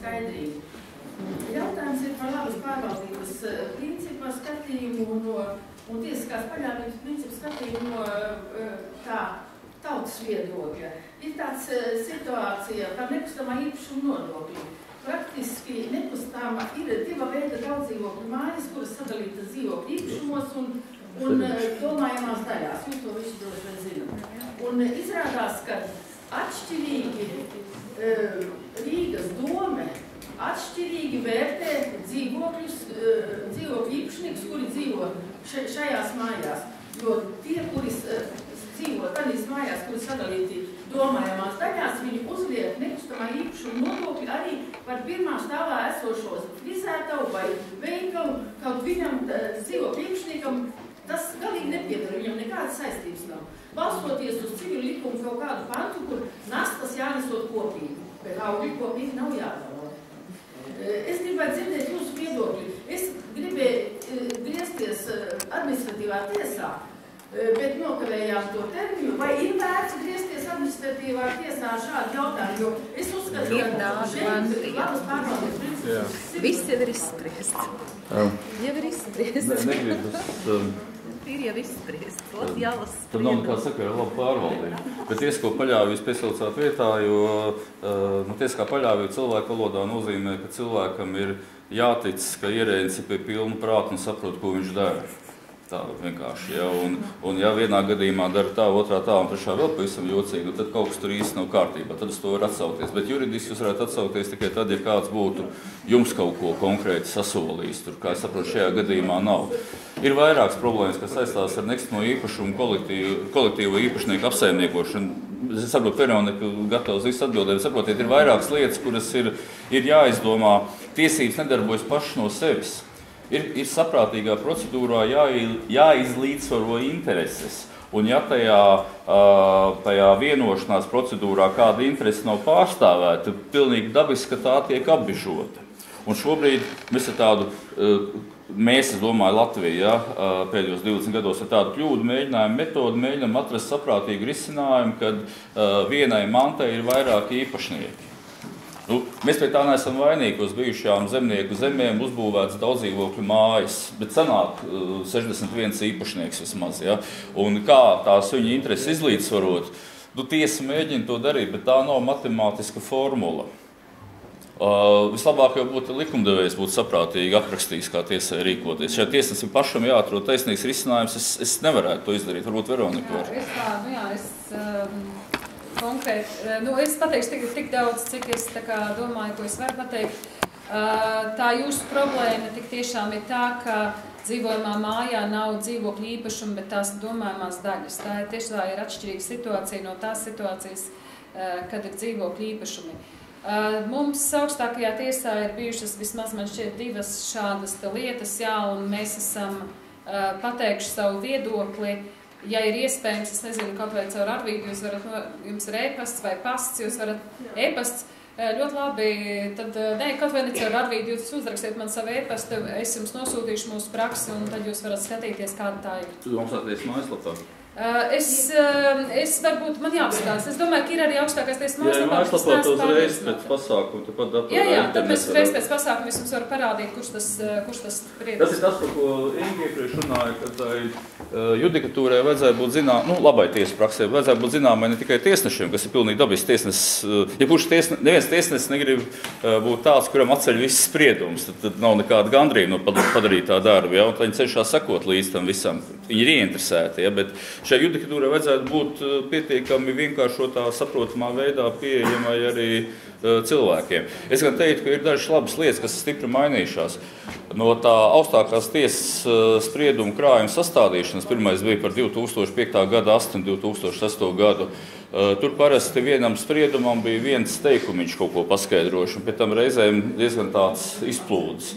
skaidrību. Jautājums ir par labas pārvaldības principu skatījumu un tiesiskās paļāvības principu skatījumu no tautas viedokļa. Ir tāds situācija par nekustamā īpašuma nodokļu. Praktiski nekustamā ir diva veida daudzdzīvokļu mājas, kuras sadalītas dzīvokļu īpašumos un domājamās daļās. Jūs to visu droši vien zināt. Un izrādās, ka atšķirīgi Rīgas dome atšķirīgi vērtē dzīvokļu īpašniekus, kuri dzīvo šajās mājās. Jo tie, kuri dzīvo tādīs mājās, kuri sadalīti domājamās daļās, viņi uzliek nekustamā īpašuma nodokļu arī par pirmā stāvā esošos frizētavu vai veikalu, kaut viņam dzīvokļu īpašniekam tas galīgi nepiedara, viņam nekādas saistības nav. Balstoties uz civilu likumu kaut kādu pantu, kur nastas jānesot kopīgi, bet augļi kopīgi nav jādala. Es gribētu dzirdēt jūsu viedokļi. Es gribēju griezties administratīvā tiesā, bet nokavējām to terminu. Vai ir vērts griezties administratīvā tiesā šādi jautājumi? Jo es uzskatu, ka šeit labas pārvaldības principus. Viss jau ir izspriests. Jau ir izspriests. Ir jau izspriests. Tad nav nekā saka ar labu pārvaldību. Bet tiesisko paļāvības piesaucāt vietā, jo tiesiskā paļāvība cilvēku valodā nozīmē, ka cilvēkam ir jātic, ka ierēdnis ir pie pilna prāta un saprot, ko viņš dara. Tā vienkārši, ja, un ja vienā gadījumā dara tā, otrā tā un trešā vēl pavisam jocīgi, tad kaut kas tur īsti nav kārtībā, tad uz to var atsaukties. Bet juridiski jūs varētu atsaukties tikai tad, ja kāds būtu jums kaut ko konkrēti sasolījis, tur, kā es saprotu, šajā gadījumā nav. Ir vairākas problēmas, kas saistās ar nekustamo īpašumu kolektīvo īpašnieku apsaimniekošanu. Es saprotu, Veronika gatavs visu atbildēt, saprotiet, ir vairākas lietas, kuras ir jāizdomā. Tiesības nedarbojas pašas no sevis. Ir saprātīgā procedūrā jāizlīdzsvaro intereses, un ja tajā vienošanās procedūrā kāda interese nav pārstāvēta, tad pilnīgi dabiski, ka tā tiek apbižota. Un šobrīd mēs ar tādu, es domāju, Latvija, pēdējos 20 gados ar tādu kļūdu mēģinām atrast saprātīgu risinājumu, kad vienai mantai ir vairāki īpašnieki. Mēs pie tā neesam vainīgi, uz bijušajām zemnieku zemēm uzbūvētas daudzdzīvokļu mājas, bet sanāk 61 īpašnieks vismaz. Ja? Un kā tās viņa intereses izlīdzsvarot, tiesa mēģina to darīt, bet tā nav matemātiska formula. Vislabāk jau būtu likumdevējs būtu saprātīgi aprakstījis, kā tiesai rīkoties. Šajā tiesnesim pašam jāatrod taisnīgs risinājums, es nevarētu to izdarīt, varbūt Veronika var. Konkrēti, es pateikšu tik daudz, cik es domāju, ko es varu pateikt. Tā jūsu problēma tik tiešām ir tā, ka dzīvojamā mājā nav dzīvokļu īpašuma, bet tās domājamās daļas. Tā ir atšķirīga situācija no tās situācijas, kad ir dzīvokļu īpašumi. Mums augstākajā tiesā ir bijušas vismaz man šķiet divas šādas lietas, un mēs esam pateikuši savu viedokli. Ja ir iespējams, es nezinu, kaut vai caur Arvīdu, jūs varat, jums ir e-pasts vai pasts, jūs varat e-pasts, ļoti labi, tad kaut vai ne caur Arvīdu, jūs uzrakstiet man savu e-pastu, es jums nosūtīšu mūsu praksi, un tad jūs varat skatīties, kāda tā ir. Tu apstāties mājaslapā? Es varbūt, man jāapskās. Es domāju, ka ir arī augstākais tiesas mājaslapā. Jā, mājaslapā tu uzreiz pēc pasākuma, tu pat datorā. Jā, tad mēs uzreiz pēc pasākuma jums varu parādīt, kurš tas spriedums. Tas ir tas, par ko Inga iepriekš runāja, ka tai judikatūrai vajadzēja būt labai tiesas praksē, vajadzēja būt zināmai ne tikai tiesnešiem, kas ir pilnīgi dabisks tiesnesis. Ja kurš neviens tiesnesis negrib būt tāds, kuram atceļ viss spriedums, tad nav nekāda gandrība no padarītā darba, ja, un viņi cenšas sakot līdz tam visam. Viņi ir ieinteresēti, ja, bet šai judikatūrai vajadzētu būt pietiekami vienkāršotā, saprotamā veidā pieejamai arī cilvēkiem. Es gan teiktu, ka ir dažas labas lietas, kas stipri mainījušās. No tā augstākās tiesas sprieduma krājuma sastādīšanas, pirmais bija par 2005. gada 8. 2008. gadu. Tur parasti vienam spriedumam bija viens teikumiņš kaut ko paskaidrošanu, pēc tam reizēm diezgan tāds izplūdes.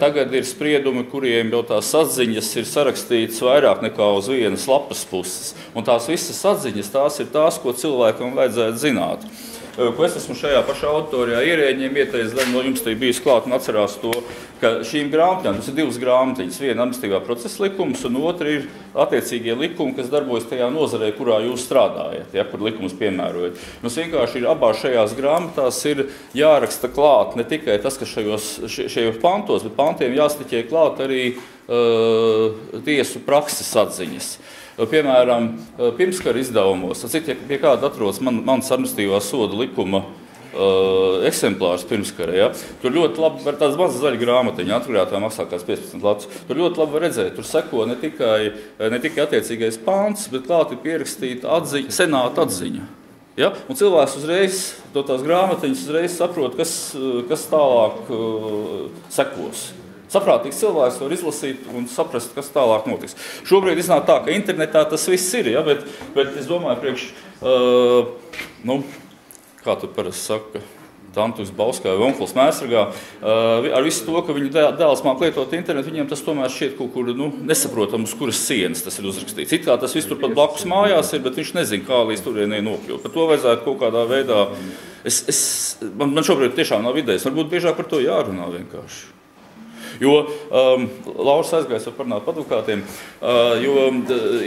Tagad ir spriedumi, kuriem jau tās atziņas ir sarakstītas vairāk nekā uz vienas lapas puses. Un tās visas atziņas, tās ir tās, ko cilvēkam vajadzētu zināt. ko es esmu šajā pašā auditorijā ierēģiem ieteicis, daļa no jums te bijis klāt un atcerās to, ka šīm grāmatām, tas ir divas grāmatiņas, viena administratīvā procesa likums un otra ir attiecīgie likumi, kas darbojas tajā nozarē, kurā jūs strādājat, ja, kur likumus piemērojat. Mums vienkārši ir abās šajās grāmatās ir jāraksta klāt ne tikai tas, kas šajos pantos, bet pantiem jāstiķē klāt arī tiesu prakses atziņas. Piemēram, pirmskara izdevumos, cik pie kāda atrodas mans administratīvā soda likuma eksemplārs pirmskara, ja? Tur ļoti labi, tāds mazs zaļa grāmatiņa, atturētā maksā kāds 15 lapus. Tur ļoti labi var redzēt, tur seko ne tikai attiecīgais pants, bet klāt ir pierakstīta senāta atziņa. Ja? Un cilvēks uzreiz no tās grāmatiņas uzreiz saprot, kas tālāk sekos. Saprātīgs cilvēks var izlasīt un saprast, kas tālāk notiks. Šobrīd iznāk tā, ka internetā tas viss ir, ja, bet es domāju, kā tu parasti saka, tantus Bauskai vai onkls Mēsragā, ar visu to, ka viņu dēls māk lietot internetu, viņiem tas tomēr šķiet kaut kur nesaprotam, uz kuras sienas tas ir uzrakstīts. It kā tas viss turpat blakus mājās ir, bet viņš nezin, kā līdz turienei nokļūt. Par to vajadzētu kaut kādā veidā. Man šobrīd tiešām nav idejas, varbūt biežāk par to jārunā vienkārši. Jo Lauris aizgājis var parunāt par advokātiem, jo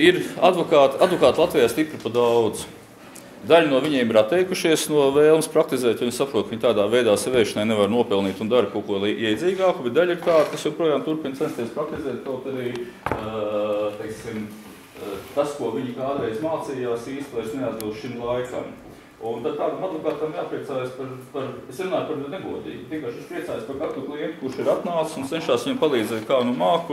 ir advokāti Latvijā stipri pa daudz. Daļa no viņiem ir atteikušies no vēlmes praktizēt, jo viņi saprot, ka viņi tādā veidā sevēšanai nevar nopelnīt un dara kaut ko iedzīgāku, bet daļa ir tāda, kas joprojām turpina censties praktizēt, kaut arī, teiksim, tas, ko viņi kādreiz mācījās, īsti vairs neatbilst šim laikam. Un tad tādam advokātam jāpriecājas es runāju par negodīgu. Vienkārši viņš priecājas par katru klientu, kurš ir atnācis un cenšas viņam palīdzēt, kā māk.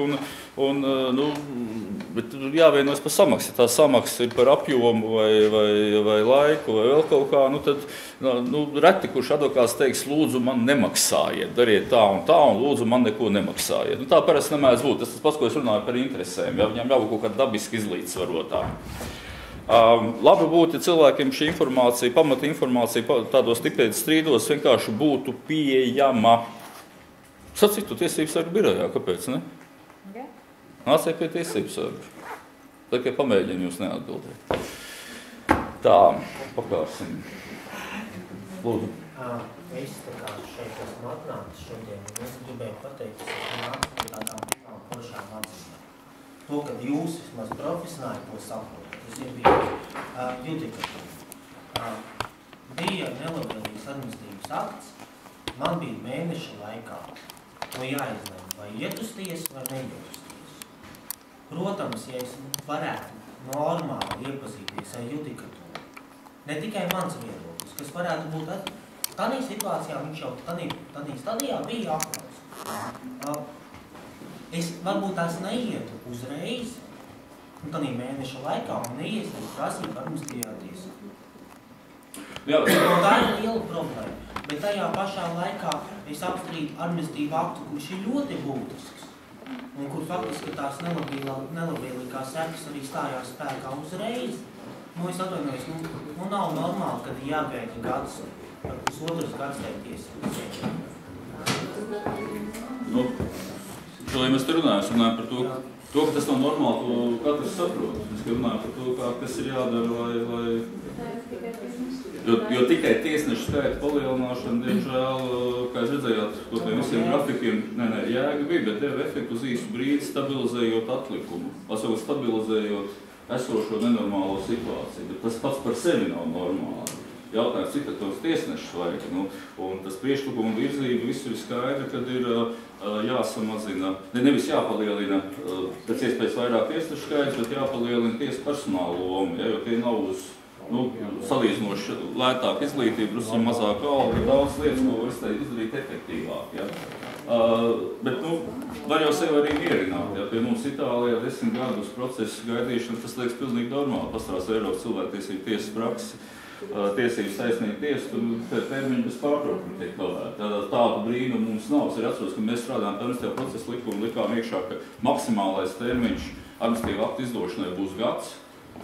Bet jāvienojas par samaksu. Ja tā samaksa ir par apjomu vai laiku vai vēl kaut kā, tad reti, kurš advokāts teiks, lūdzu, man nemaksājiet, dariet tā un lūdzu, man neko nemaksājiet. Tā parasti nemēdz būt. Tas pats, ko es runāju par interesēm. Ja? Viņam jābūt kaut kāda dabiski izlīdzsvarotā. Labi būtu, ja cilvēkiem šī informācija, pamata informācija tādos tipētas strīdos vienkārši būtu pieejama. Sacītu tiesības sargu birojā, kāpēc, ne? Jā. Nāciet pie tiesības sargu. Tikai pamēģinu jūs neatbildēt. Tā, pakārsim. Lūdzu. Es tā kā šeit esmu atnācis šodien, un es gribēju pateikt, ka es nācu pie tādām foršām atziņām. To, kad jūs vismaz profesionāli to saprotat. Tas ir bijis judikatūra. Bija nelabvēlīgs administratīvs akts, man bija mēneša laikā to jāizlem, vai iet uz tiesu vai neiet uz tiesu. Protams, ja es varētu normāli iepazīties ar judikatūru, ne tikai mans viedoklis, kas varētu būt tādā situācijā, viņš jau tādā stadijā bija aklaus. Es varbūt tās neietu uzreiz, un tādā mēneša laikā un neiesniegt prasību administratīvā tiesā. Tā ir liela problēma, bet tajā pašā laikā es apstrīdu administratīvu aktu, kurš ir ļoti būtisks, un kur faktiski tās nelabvēlīgās sekas arī stājās spēkā uzreiz. Es atvainojos, nav normāli, kad jāgaida gads, pusotras gads tiesības. Šo, ja mēs te runājam par to, ka tas nav normāli, to katrs saprot. Mēs runājam par to, kā kas ir jādara, jo tikai tiesnešu skaita palielināšana, diemžēl, kā jūs redzējāt, to pie visiem grafikiem, jēga bija, bet deva efektu uz īsu brīdi stabilizējot atlikumu, stabilizējot esošo nenormālo situāciju, bet tas pats par sevi nav normāli. Jautājums, cik tos tiesnešus vajag, un tas priekšlikuma virzība visur ir skaidra, kad ir jāsamazina, nevis jāpalielina pēc iespējas vairāk tiesnešu skaits, bet jāpalielina tiesu personāla loma, jo tie nav uz salīdzinoši lētāk izglītība, drusku mazāk alga, ir daudz lietas, ko var izdarīt efektīvāk. Ja? Bet var jau sevi arī mierināt. Ja? Pie mums Itālijā 10 gadus procesu gaidīšana, tas liekas pilnīgi normāli. Pastāvs Eiropas cilvēktiesību tiesas praksi. Tiesības taisnīgi tiesu, tad termiņi bez pārtraukuma tiek kavēti. Tādu brīnumu mums nav. Es arī atceros, ka mēs strādājām pie administratīvā procesa likuma, likām iekšā, ka maksimālais termiņš administratīvā akta izdošanai būs gads.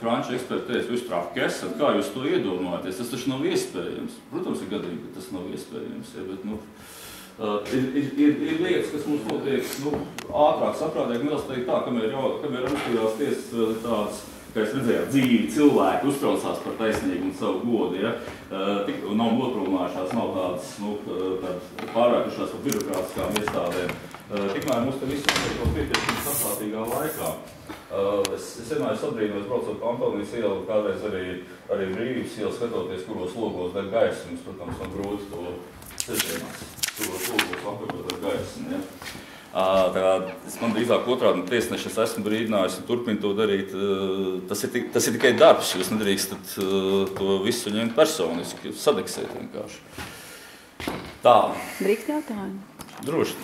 Franču eksperti teica, jūs traki esat, kā jūs to iedomājaties? Tas taču nav iespējams. Protams, ir gadījumi, ka tas nav iespējams. Ja, bet, ir lietas, kas mums notiek ātrāk, saprātāk, nevēlas teikt tā, kamēr administratīvās tiesas vēl ir tāds, kā es redzēju, dzīvi cilvēki uztraucās par taisnīgu un savu godu, ja? Nav notrūmājušās, nav tādas pārvērtušās par birokrātiskām iestādēm. Tikmēr mums te viss ir to pietiekami saprātīgā laikā. Es vienmēr sabrīnos, braucot pa Antonijas ielu, kādreiz arī Brīvības ielu skatoties, kuros logos deg gaismu. Mums, protams, man grūti to sēžēnās, kuros logos vakarot deg gaismu. Ja? Man drīzāk otrādi tiesneši, es esmu brīdinājis un turpinu to darīt. Tas ir tikai darbs, jūs nedrīkstat to visu ņemt personiski, sadeksēt vienkārši. Tā. Drīkst jautājumu? Droši.